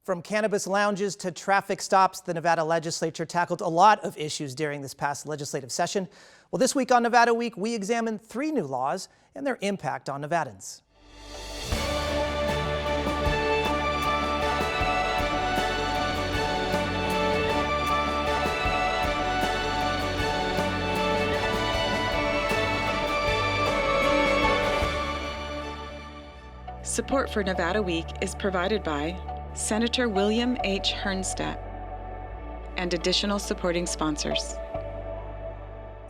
From cannabis lounges to traffic stops, the Nevada Legislature tackled a lot of issues during this past legislative session. Well, this week on Nevada Week, we examined 3 new laws and their impact on Nevadans. Support for Nevada Week is provided by Senator William H. Hernstedt and additional supporting sponsors.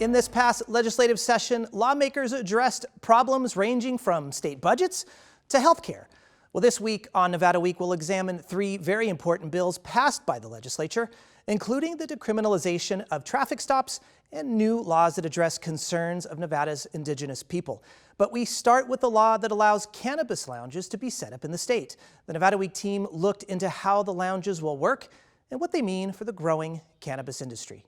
In this past legislative session, lawmakers addressed problems ranging from state budgets to health care. Well, this week on Nevada Week, we'll examine 3 very important bills passed by the legislature, including the decriminalization of traffic stops and new laws that address concerns of Nevada's Indigenous people. But we start with the law that allows cannabis lounges to be set up in the state. The Nevada Week team looked into how the lounges will work and what they mean for the growing cannabis industry.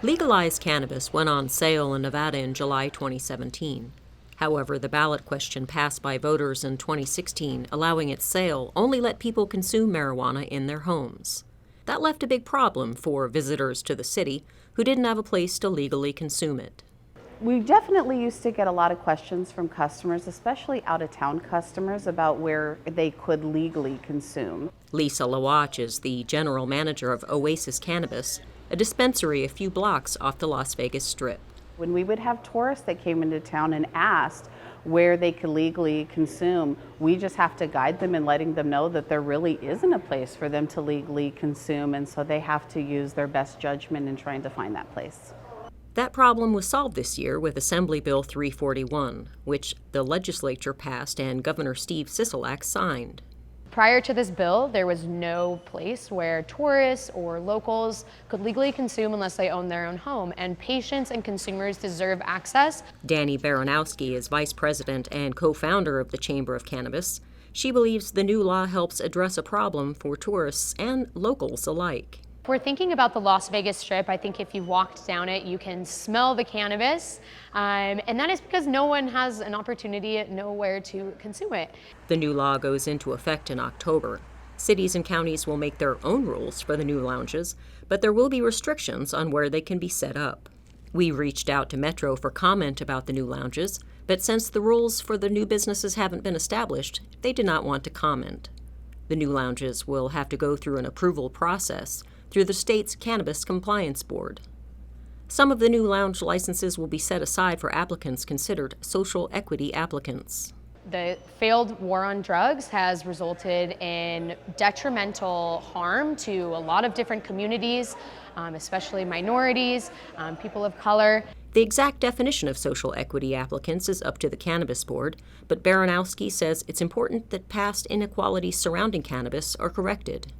Legalized cannabis went on sale in Nevada in July 2017. However, the ballot question passed by voters in 2016 allowing its sale only let people consume marijuana in their homes. That left a big problem for visitors to the city who didn't have a place to legally consume it. We definitely used to get a lot of questions from customers, especially out-of-town customers, about where they could legally consume. Lisa Lawach is the general manager of Oasis Cannabis, a dispensary a few blocks off the Las Vegas Strip. When we would have tourists that came into town and asked where they could legally consume, we just have to guide them and letting them know that there really isn't a place for them to legally consume, and so they have to use their best judgment in trying to find that place. That problem was solved this year with Assembly Bill 341, which the legislature passed and Governor Steve Sisolak signed. Prior to this bill, there was no place where tourists or locals could legally consume unless they own their own home, and patients and consumers deserve access. Danny Baranowski is vice president and co-founder of the Chamber of Cannabis. She believes the new law helps address a problem for tourists and locals alike. If we're thinking about the Las Vegas Strip, I think if you walked down it, you can smell the cannabis, and that is because no one has an opportunity nowhere to consume it. The new law goes into effect in October. Cities and counties will make their own rules for the new lounges, but there will be restrictions on where they can be set up. We reached out to Metro for comment about the new lounges, but since the rules for the new businesses haven't been established, they did not want to comment. The new lounges will have to go through an approval process through the state's Cannabis Compliance Board. Some of the new lounge licenses will be set aside for applicants considered social equity applicants. The failed war on drugs has resulted in detrimental harm to a lot of different communities, especially minorities, people of color. The exact definition of social equity applicants is up to the Cannabis Board, but Baranowski says it's important that past inequalities surrounding cannabis are corrected.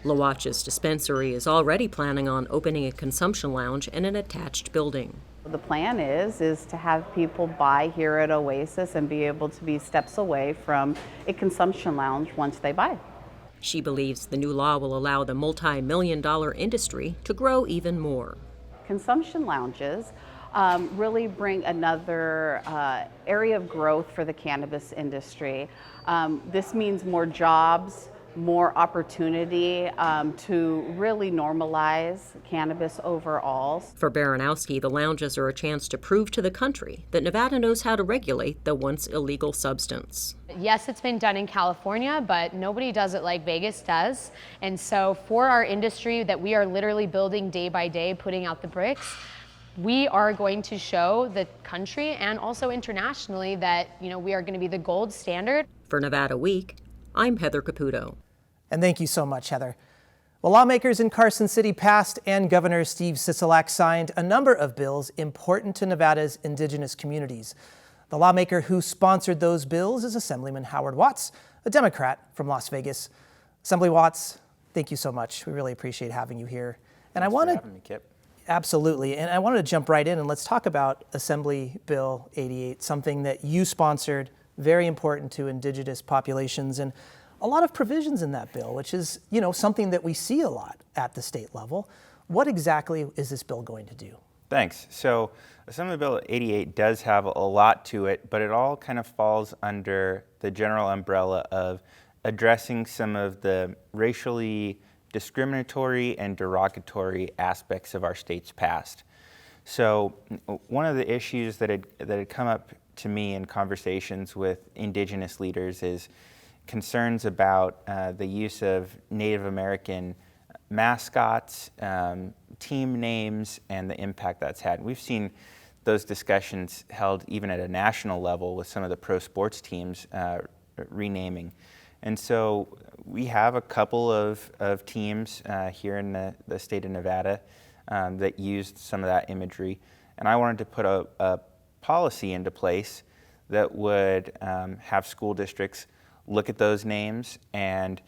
Lawach's dispensary is already planning on opening a consumption lounge in an attached building. The plan is to have people buy here at Oasis and be able to be steps away from a consumption lounge once they buy. She believes the new law will allow the multi-million-dollar industry to grow even more. Consumption lounges really bring another area of growth for the cannabis industry. This means more jobs, more opportunity to really normalize cannabis overall. For Baranowski, the lounges are a chance to prove to the country that Nevada knows how to regulate the once illegal substance. Yes, it's been done in California, but nobody does it like Vegas does. And so for our industry that we are literally building day by day, putting out the bricks, we are going to show the country and also internationally that, we are going to be the gold standard. For Nevada Week, I'm Heather Caputo. And thank you so much, Heather. Well, lawmakers in Carson City passed and Governor Steve Sisolak signed a number of bills important to Nevada's Indigenous communities. The lawmaker who sponsored those bills is Assemblyman Howard Watts, a Democrat from Las Vegas. Assembly Watts, thank you so much. We really appreciate having you here. And Thanks for having me, Kip. Absolutely. And I wanted to jump right in and let's talk about Assembly Bill 88, something that you sponsored, very important to Indigenous populations, and a lot of provisions in that bill, which is, something that we see a lot at the state level. What exactly is this bill going to do? Thanks. So Assembly Bill 88 does have a lot to it, but it all kind of falls under the general umbrella of addressing some of the racially discriminatory and derogatory aspects of our state's past. So one of the issues that had come up to me in conversations with Indigenous leaders is concerns about the use of Native American mascots, team names, and the impact that's had. We've seen those discussions held even at a national level with some of the pro sports teams renaming. And so we have a couple of teams here in the state of Nevada that used some of that imagery. And I wanted to put a policy into place that would have school districts look at those names and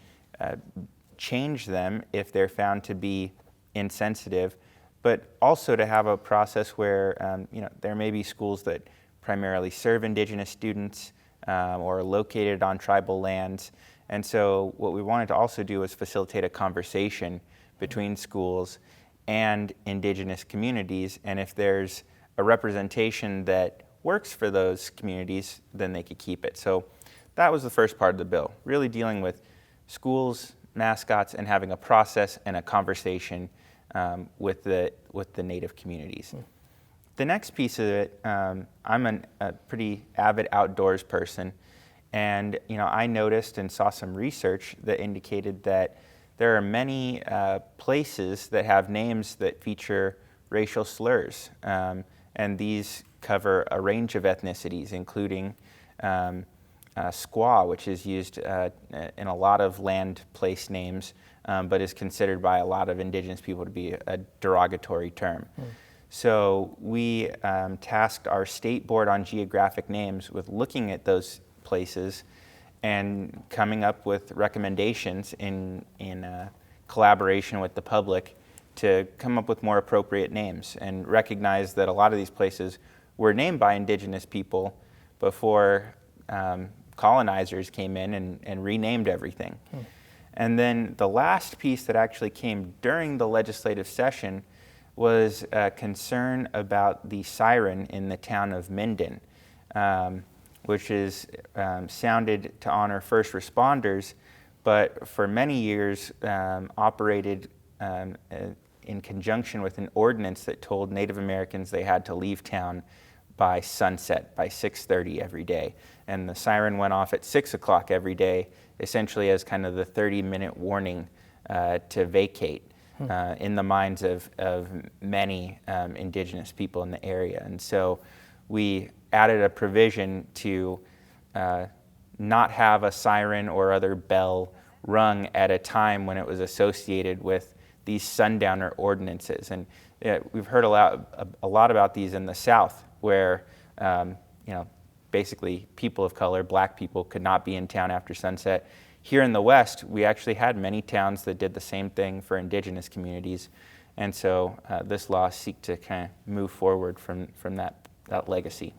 change them if they're found to be insensitive, but also to have a process where there may be schools that primarily serve Indigenous students or are located on tribal lands. And so what we wanted to also do was facilitate a conversation between schools and Indigenous communities, and if there's a representation that works for those communities, then they could keep it. So that was the first part of the bill, really dealing with schools, mascots, and having a process and a conversation with the Native communities. The next piece of it, I'm a pretty avid outdoors person, and I noticed and saw some research that indicated that there are many places that have names that feature racial slurs, and these cover a range of ethnicities, including squaw, which is used in a lot of land place names, but is considered by a lot of Indigenous people to be a derogatory term. So we tasked our State Board on Geographic Names with looking at those places and coming up with recommendations in collaboration with the public to come up with more appropriate names, and recognize that a lot of these places were named by Indigenous people before colonizers came in and renamed everything. And then the last piece that actually came during the legislative session was a concern about the siren in the town of Minden, which is sounded to honor first responders, but for many years operated in conjunction with an ordinance that told Native Americans they had to leave town by sunset, by 6:30 every day. And the siren went off at 6 o'clock every day, essentially as kind of the 30-minute warning to vacate in the minds of many Indigenous people in the area. And so we added a provision to not have a siren or other bell rung at a time when it was associated with these sundowner ordinances. And we've heard a lot about these in the South, where basically people of color, black people, could not be in town after sunset. Here in the West, we actually had many towns that did the same thing for Indigenous communities. And so this law seeks to kind of move forward from that legacy.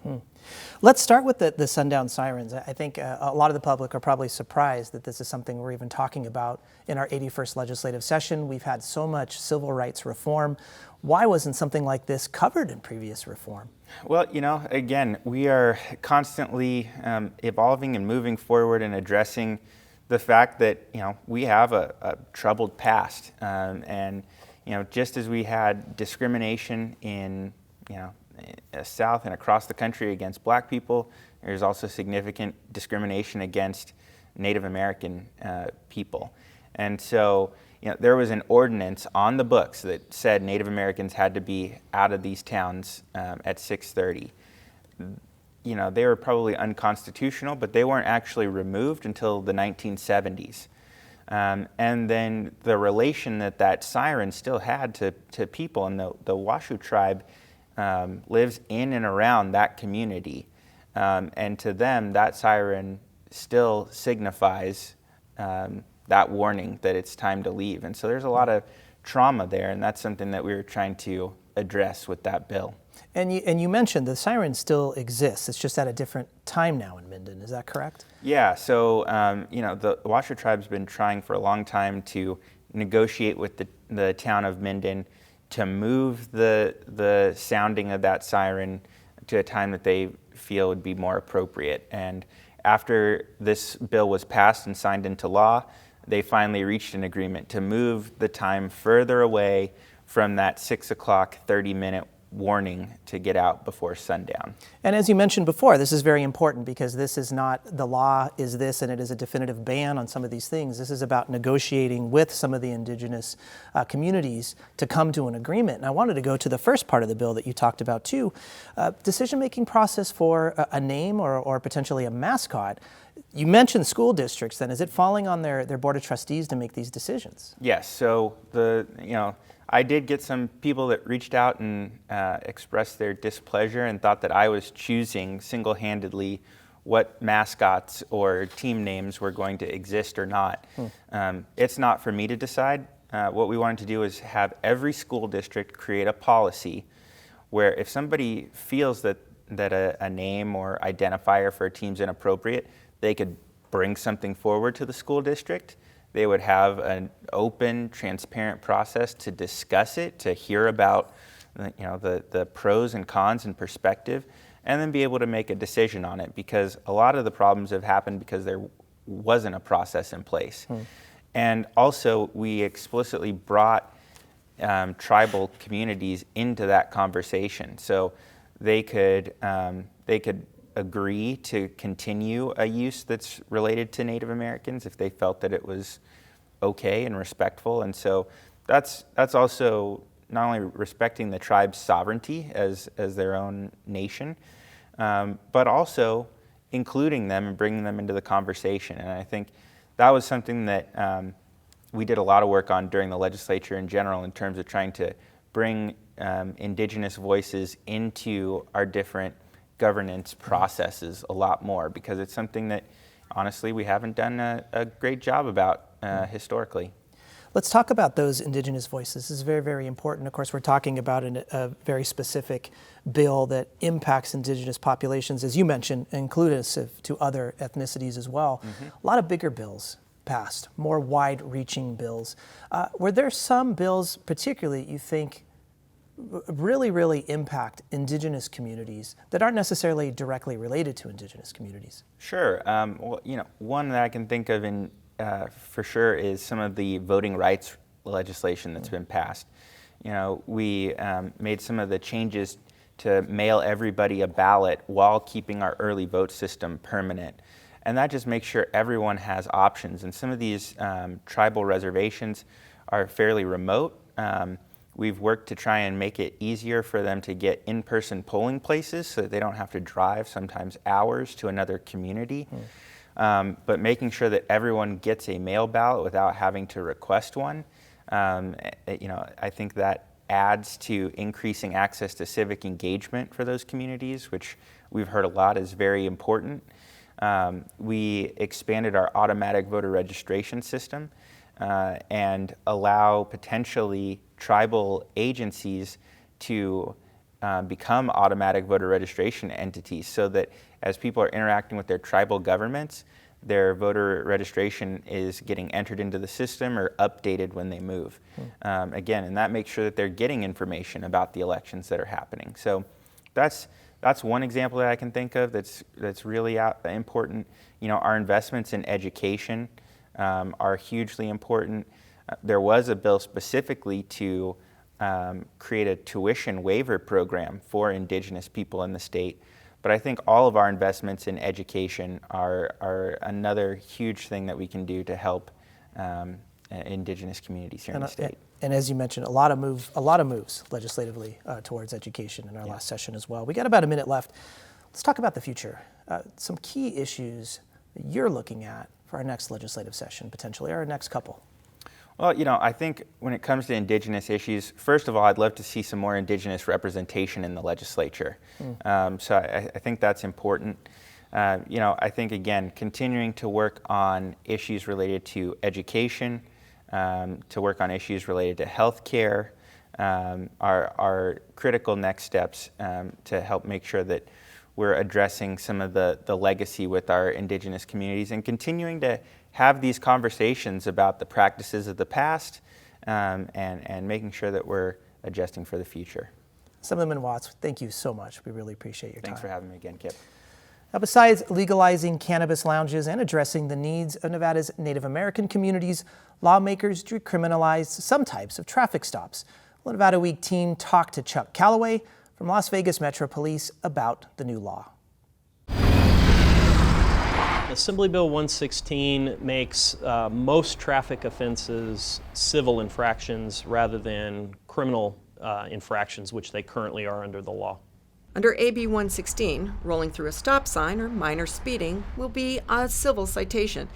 Let's start with the sundown sirens. I think a lot of the public are probably surprised that this is something we're even talking about in our 81st legislative session. We've had so much civil rights reform. Why wasn't something like this covered in previous reform? Well, again, we are constantly evolving and moving forward and addressing the fact that, we have a troubled past. And, just as we had discrimination in, South and across the country against black people, there's also significant discrimination against Native American people. And so, there was an ordinance on the books that said Native Americans had to be out of these towns at 6:30. They were probably unconstitutional, but they weren't actually removed until the 1970s. And then the relation that siren still had to people, and the Washoe tribe lives in and around that community. And to them, that siren still signifies that warning that it's time to leave. And so there's a lot of trauma there, and that's something that we were trying to address with that bill. And you mentioned the siren still exists. It's just at a different time now in Minden. Is that correct? Yeah. So the Washoe tribe's been trying for a long time to negotiate with the town of Minden to move the sounding of that siren to a time that they feel would be more appropriate. And after this bill was passed and signed into law, they finally reached an agreement to move the time further away from that 6 o'clock, 30-minute warning to get out before sundown. And as you mentioned before, this is very important because this is not the law is this and it is a definitive ban on some of these things. This is about negotiating with some of the indigenous communities to come to an agreement. And I wanted to go to the first part of the bill that you talked about too, decision-making process for a name or potentially a mascot. You mentioned school districts then. Is it falling on their board of trustees to make these decisions? Yes, so I did get some people that reached out and expressed their displeasure and thought that I was choosing single-handedly what mascots or team names were going to exist or not. It's not for me to decide. What we wanted to do is have every school district create a policy where if somebody feels that a name or identifier for a team's inappropriate, they could bring something forward to the school district. They would have an open, transparent process to discuss it, to hear about the pros and cons and perspective, and then be able to make a decision on it, because a lot of the problems have happened because there wasn't a process in place. And also, we explicitly brought tribal communities into that conversation, so they could agree to continue a use that's related to Native Americans if they felt that it was okay and respectful. And so that's also not only respecting the tribe's sovereignty as their own nation, but also including them and bringing them into the conversation. And I think that was something that we did a lot of work on during the legislature in general in terms of trying to bring Indigenous voices into our different governance processes a lot more, because it's something that honestly we haven't done a great job about historically. Let's talk about those Indigenous voices. This is very, very important. Of course, we're talking about a very specific bill that impacts Indigenous populations, as you mentioned, inclusive to other ethnicities as well. A lot of bigger bills passed, more wide-reaching bills. Were there some bills particularly you think really, really impact Indigenous communities that aren't necessarily directly related to Indigenous communities? Sure. Well, one that I can think of for sure is some of the voting rights legislation that's been passed. We made some of the changes to mail everybody a ballot while keeping our early vote system permanent. And that just makes sure everyone has options. And some of these tribal reservations are fairly remote. We've worked to try and make it easier for them to get in-person polling places so that they don't have to drive sometimes hours to another community. But making sure that everyone gets a mail ballot without having to request one, I think that adds to increasing access to civic engagement for those communities, which we've heard a lot is very important. We expanded our automatic voter registration system and allow potentially tribal agencies to become automatic voter registration entities, so that as people are interacting with their tribal governments, their voter registration is getting entered into the system or updated when they move. Again, and that makes sure that they're getting information about the elections that are happening. So that's one example that I can think of that's really important. Our investments in education are hugely important. There was a bill specifically to create a tuition waiver program for Indigenous people in the state. But I think all of our investments in education are another huge thing that we can do to help Indigenous communities here in the state. And as you mentioned, a lot of moves legislatively towards education in our last session as well. We got about a minute left. Let's talk about the future. Some key issues that you're looking at for our next legislative session, potentially, or our next couple. Well, I think when it comes to Indigenous issues, first of all, I'd love to see some more Indigenous representation in the legislature. So I think that's important. I think, again, continuing to work on issues related to education, to work on issues related to healthcare, are critical next steps to help make sure that we're addressing some of the legacy with our Indigenous communities and continuing to have these conversations about the practices of the past and making sure that we're adjusting for the future. Assemblyman Watts, thank you so much. We really appreciate your time. Thanks for having me again, Kip. Now, besides legalizing cannabis lounges and addressing the needs of Nevada's Native American communities, lawmakers decriminalized some types of traffic stops. The Nevada Week team talked to Chuck Calloway from Las Vegas Metro Police about the new law. Assembly Bill 116 makes most traffic offenses civil infractions rather than criminal infractions, which they currently are under the law. Under AB 116, rolling through a stop sign or minor speeding will be a civil citation,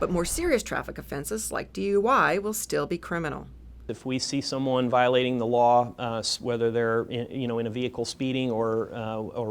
but more serious traffic offenses like DUI will still be criminal. If we see someone violating the law, whether they're in a vehicle speeding or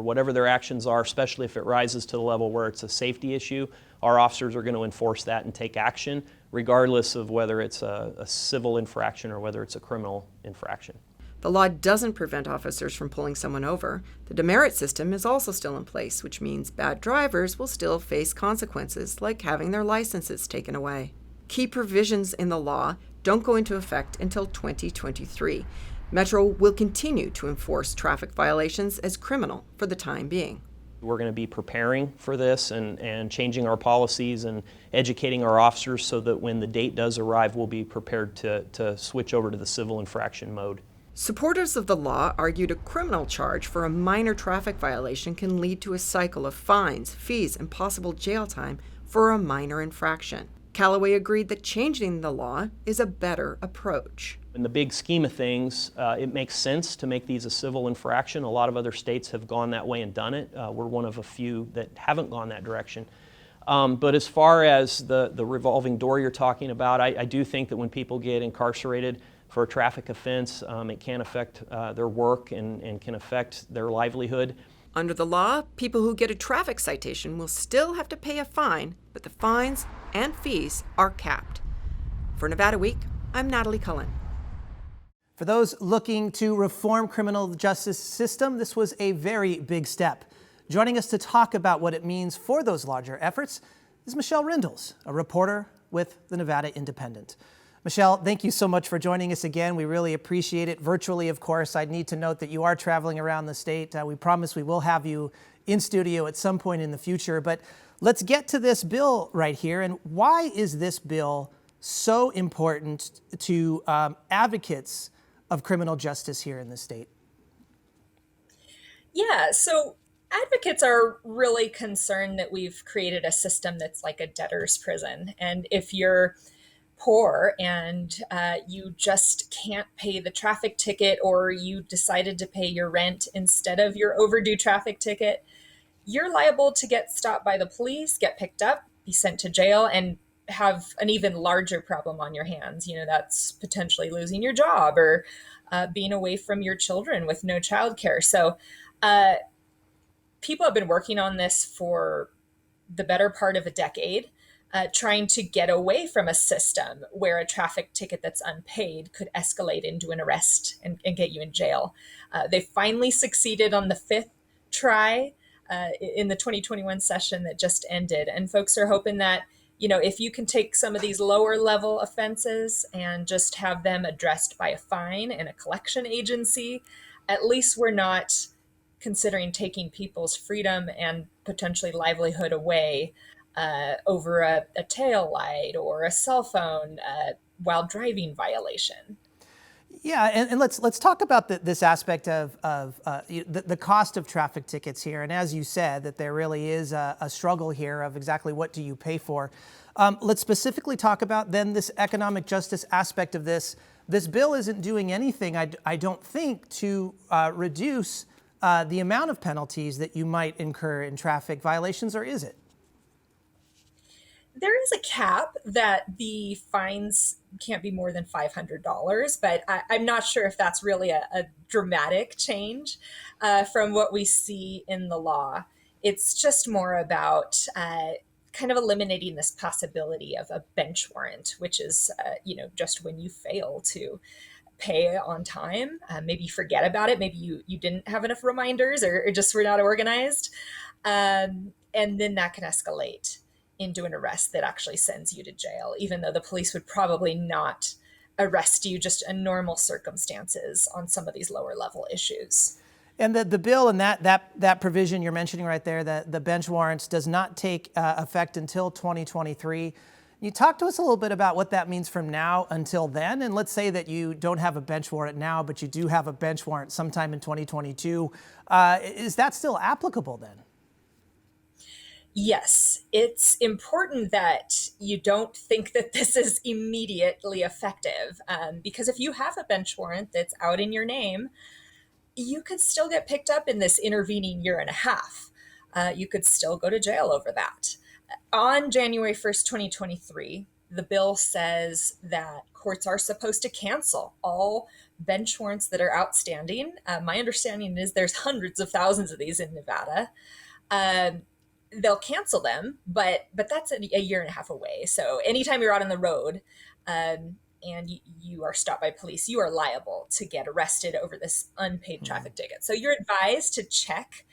whatever their actions are, especially if it rises to the level where it's a safety issue, our officers are going to enforce that and take action, regardless of whether it's a civil infraction or whether it's a criminal infraction. The law doesn't prevent officers from pulling someone over. The demerit system is also still in place, which means bad drivers will still face consequences like having their licenses taken away. Key provisions in the law don't go into effect until 2023. Metro will continue to enforce traffic violations as criminal for the time being. We're going to be preparing for this and changing our policies and educating our officers so that when the date does arrive, we'll be prepared to switch over to the civil infraction mode. Supporters of the law argued a criminal charge for a minor traffic violation can lead to a cycle of fines, fees, and possible jail time for a minor infraction. Calloway agreed that changing the law is a better approach. In the big scheme of things, it makes sense to make these a civil infraction. A lot of other states have gone that way and done it. We're one of a few that haven't gone that direction. But as far as the revolving door you're talking about, I do think that when people get incarcerated for a traffic offense, it can affect their work and can affect their livelihood. Under the law, people who get a traffic citation will still have to pay a fine, but the fines and fees are capped. For Nevada Week, I'm Natalie Cullen. For those looking to reform criminal justice system, this was a very big step. Joining us to talk about what it means for those larger efforts is Michelle Rindles, a reporter with the Nevada Independent. Michelle, thank you so much for joining us again. We really appreciate it. Virtually, of course. I need to note that you are traveling around the state. We promise we will have you in studio at some point in the future. But let's get to this bill right here. And why is this bill so important to advocates of criminal justice here in the state? Yeah, so advocates are really concerned that we've created a system that's like a debtor's prison. And if you're poor and you just can't pay the traffic ticket, or you decided to pay your rent instead of your overdue traffic ticket, you're liable to get stopped by the police, get picked up, be sent to jail, and have an even larger problem on your hands. That's potentially losing your job or being away from your children with no childcare. So people have been working on this for the better part of a decade. Trying to get away from a system where a traffic ticket that's unpaid could escalate into an arrest and get you in jail. They finally succeeded on the fifth try in the 2021 session that just ended. And folks are hoping that, if you can take some of these lower level offenses and just have them addressed by a fine and a collection agency, at least we're not considering taking people's freedom and potentially livelihood away over a tail light or a cell phone while driving violation. Yeah, and let's talk about this aspect of the cost of traffic tickets here. And as you said, that there really is a struggle here of exactly what do you pay for. Let's specifically talk about then this economic justice aspect of this. This bill isn't doing anything, I don't think, to reduce the amount of penalties that you might incur in traffic violations, or is it? There is a cap that the fines can't be more than $500, but I'm not sure if that's really a dramatic change from what we see in the law. It's just more about kind of eliminating this possibility of a bench warrant, which is, just when you fail to pay on time, maybe you forget about it, maybe you didn't have enough reminders or just were not organized, and then that can escalate into an arrest that actually sends you to jail, even though the police would probably not arrest you just in normal circumstances on some of these lower level issues. And the bill and that provision you're mentioning right there, that the bench warrants does not take effect until 2023. You talk to us a little bit about what that means from now until then. And let's say that you don't have a bench warrant now, but you do have a bench warrant sometime in 2022. Is that still applicable then? Yes, it's important that you don't think that this is immediately effective, because if you have a bench warrant that's out in your name, you could still get picked up in this intervening year and a half. You could still go to jail over that. On January 1st, 2023, the bill says that courts are supposed to cancel all bench warrants that are outstanding. My understanding is there's hundreds of thousands of these in Nevada. They'll cancel them, but that's a year and a half away. So anytime you're out on the road, and you are stopped by police, you are liable to get arrested over this unpaid traffic ticket. So you're advised to check,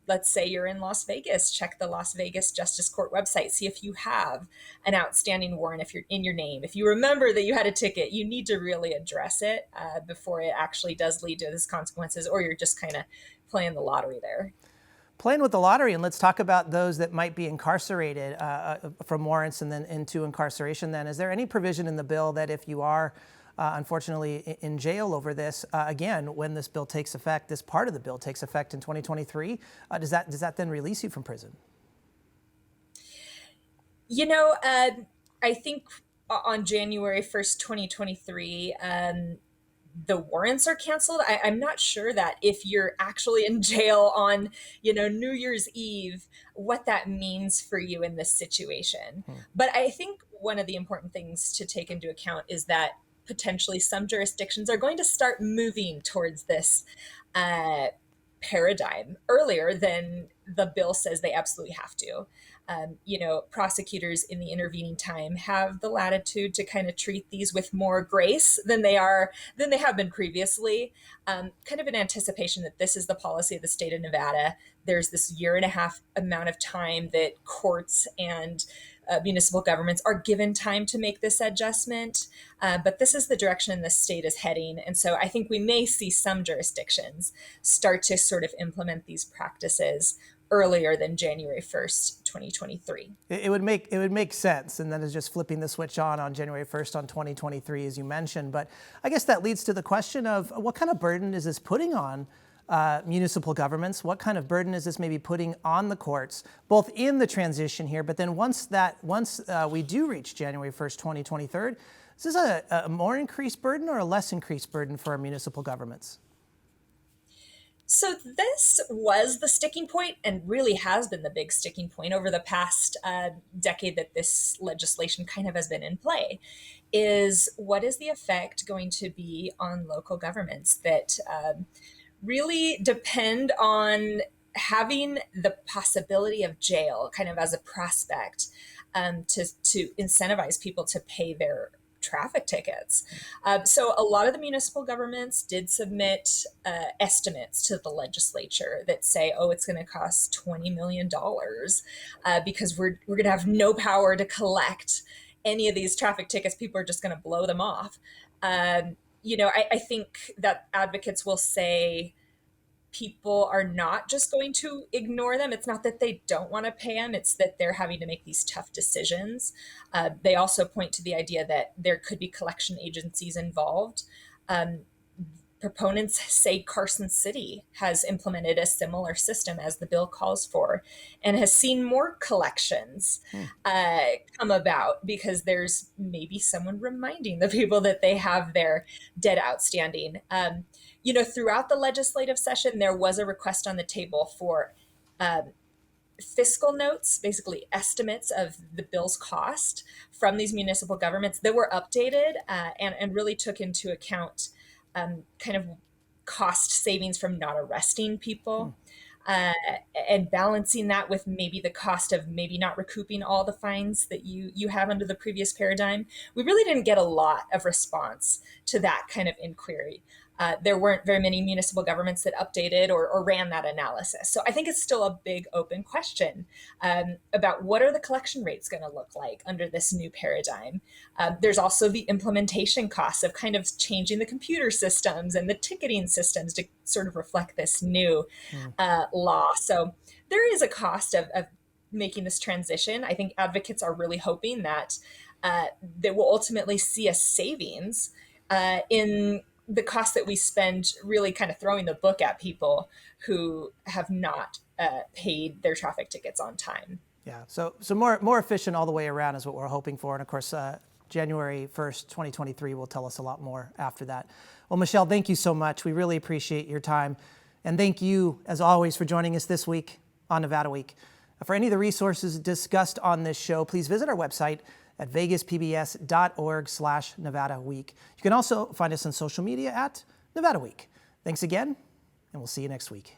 let's say you're in Las Vegas, check the Las Vegas Justice Court website, see if you have an outstanding warrant, if you're in your name. If you remember that you had a ticket, you need to really address it before it actually does lead to these consequences, or you're just kind of playing the lottery there. Playing with the lottery, and let's talk about those that might be incarcerated from warrants and then into incarceration then. Is there any provision in the bill that if you are unfortunately in jail over this, again, when this bill takes effect, this part of the bill takes effect in 2023, does that then release you from prison? I think on January 1st, 2023, the warrants are canceled. I'm not sure that if you're actually in jail on, New Year's Eve, what that means for you in this situation. But I think one of the important things to take into account is that potentially some jurisdictions are going to start moving towards this paradigm earlier than the bill says they absolutely have to. Prosecutors in the intervening time have the latitude to kind of treat these with more grace than they have been previously, kind of in anticipation that this is the policy of the state of Nevada. There's this year and a half amount of time that courts and municipal governments are given time to make this adjustment, but this is the direction the state is heading. And so I think we may see some jurisdictions start to sort of implement these practices earlier than January 1st, 2023. It would make sense, and then it's just flipping the switch on January 1st on 2023, as you mentioned. But I guess that leads to the question of what kind of burden is this putting on municipal governments? What kind of burden is this maybe putting on the courts, both in the transition here, but then once we do reach January 1st, 2023, is this a more increased burden or a less increased burden for our municipal governments? So this was the sticking point, and really has been the big sticking point over the past decade that this legislation kind of has been in play, is what is the effect going to be on local governments that really depend on having the possibility of jail kind of as a prospect to incentivize people to pay their traffic tickets. So a lot of the municipal governments did submit estimates to the legislature that say, it's going to cost $20 million because we're going to have no power to collect any of these traffic tickets. People are just going to blow them off. I think that advocates will say people are not just going to ignore them. It's not that they don't want to pay them. It's that they're having to make these tough decisions. They also point to the idea that there could be collection agencies involved. Proponents say Carson City has implemented a similar system as the bill calls for and has seen more collections come about because there's maybe someone reminding the people that they have their debt outstanding. Throughout the legislative session, there was a request on the table for fiscal notes, basically estimates of the bill's cost from these municipal governments that were updated and really took into account kind of cost savings from not arresting people and balancing that with maybe the cost of maybe not recouping all the fines that you have under the previous paradigm. We really didn't get a lot of response to that kind of inquiry. there weren't very many municipal governments that updated or ran that analysis. So I think it's still a big open question about what are the collection rates going to look like under this new paradigm. There's also the implementation costs of kind of changing the computer systems and the ticketing systems to sort of reflect this new law. So there is a cost of making this transition. I think advocates are really hoping that that will ultimately see a savings in the cost that we spend really kind of throwing the book at people who have not paid their traffic tickets on time. Yeah, so more efficient all the way around is what we're hoping for. And of course, January 1st, 2023 will tell us a lot more after that. Well, Michelle, thank you so much. We really appreciate your time. And thank you, as always, for joining us this week on Nevada Week. For any of the resources discussed on this show, please visit our website at vegaspbs.org/Nevada Week. You can also find us on social media at Nevada Week. Thanks again, and we'll see you next week.